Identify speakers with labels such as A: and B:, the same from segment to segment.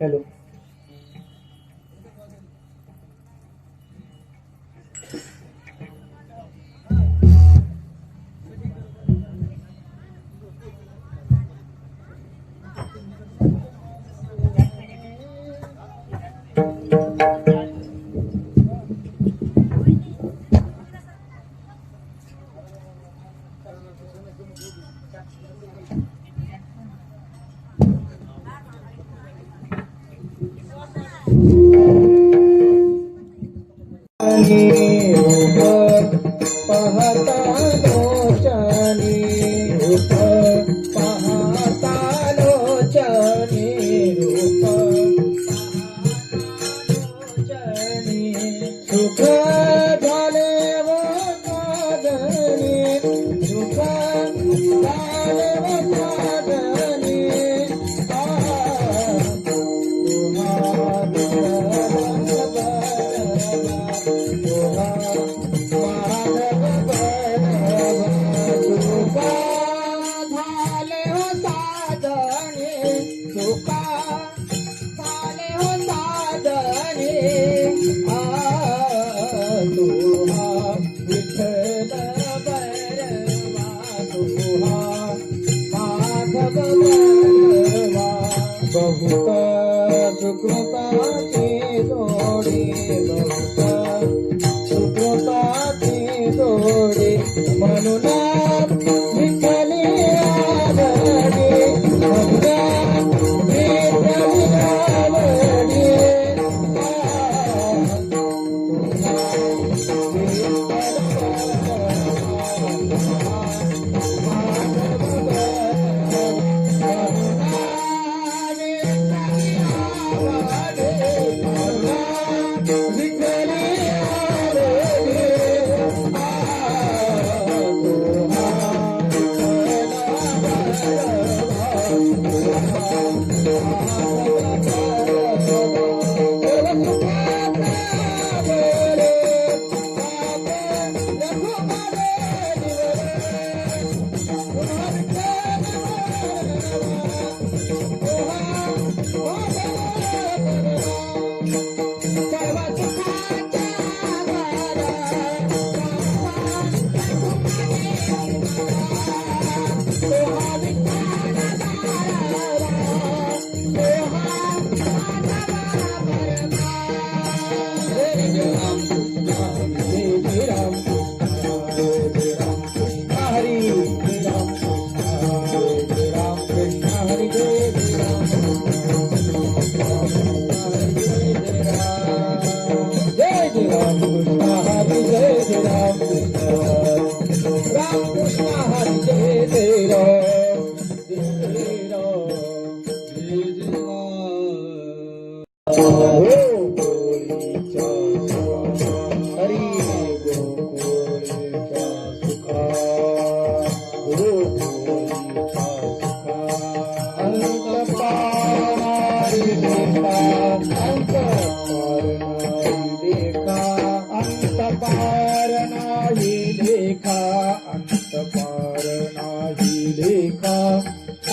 A: Hello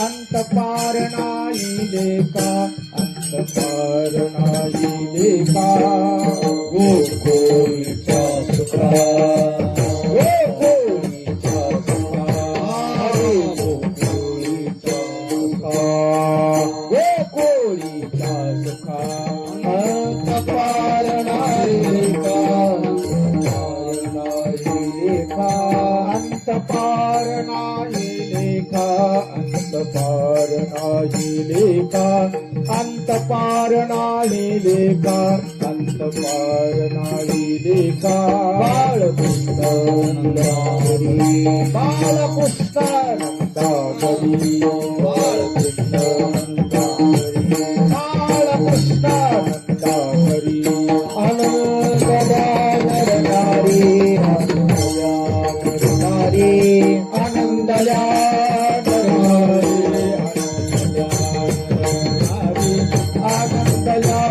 B: अंत पारणारी लेखा
A: अंत पार नाही लेखा, अंत पार नाही लेखा, अंत पार नाही लेखा. बाळकृष्ण नंदाहरी, बाळकृष्ण नंदाहरी, बाळकृष्ण नंदाहरी, बाळकृष्ण नंदाहरी. आनंद नर नारी, आनंद नर नारी, आनंद नर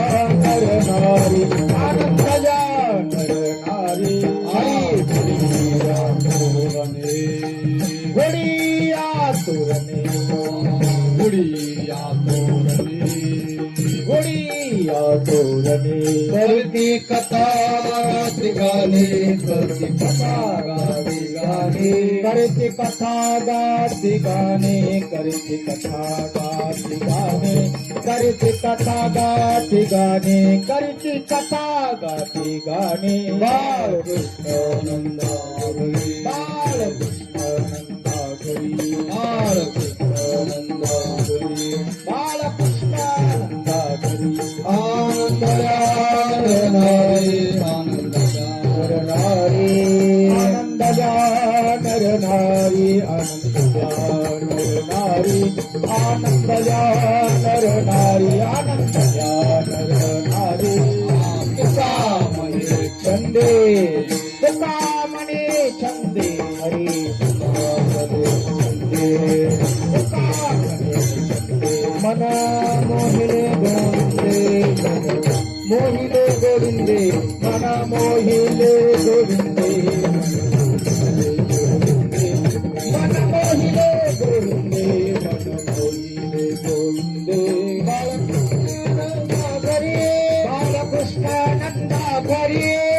A: नारी, आनंद नर नारी. गुडिया तोरणे, गुडिया तोरणे, गुडिया तोरणे. करती कथा गाणे, करती कथा गाणे, करती कथा गाती गाणे, करती कथा गाती गाणे, करती कथा गाती गाणे, करती कथा गाती गाणे. बाळकृष्ण नंदाहरी, बाळकृष्ण नंदाहरी, बाळकृष्ण नंदाहरी, बाळकृष्ण नंदाहरी. आनंद नर नारी, आनंद नर नारी, आनंद नर नारी, आनंद नर नारी, आनंद नर नारी, आनंद नर नारी. तुकामणे छंदे, तुकामणे छंदे, हरी तुकामणे छंदे, तुकामणे छंदे. मन मोहिले गोविंदे, मोहिले गोविंदे, मन मोहिले गोविंदे, मन मोहिले गोविंदे, मन मोहिले गोविंदे. बाळकृष्ण नंदाहरी, बाळकृष्ण नंदाहरी.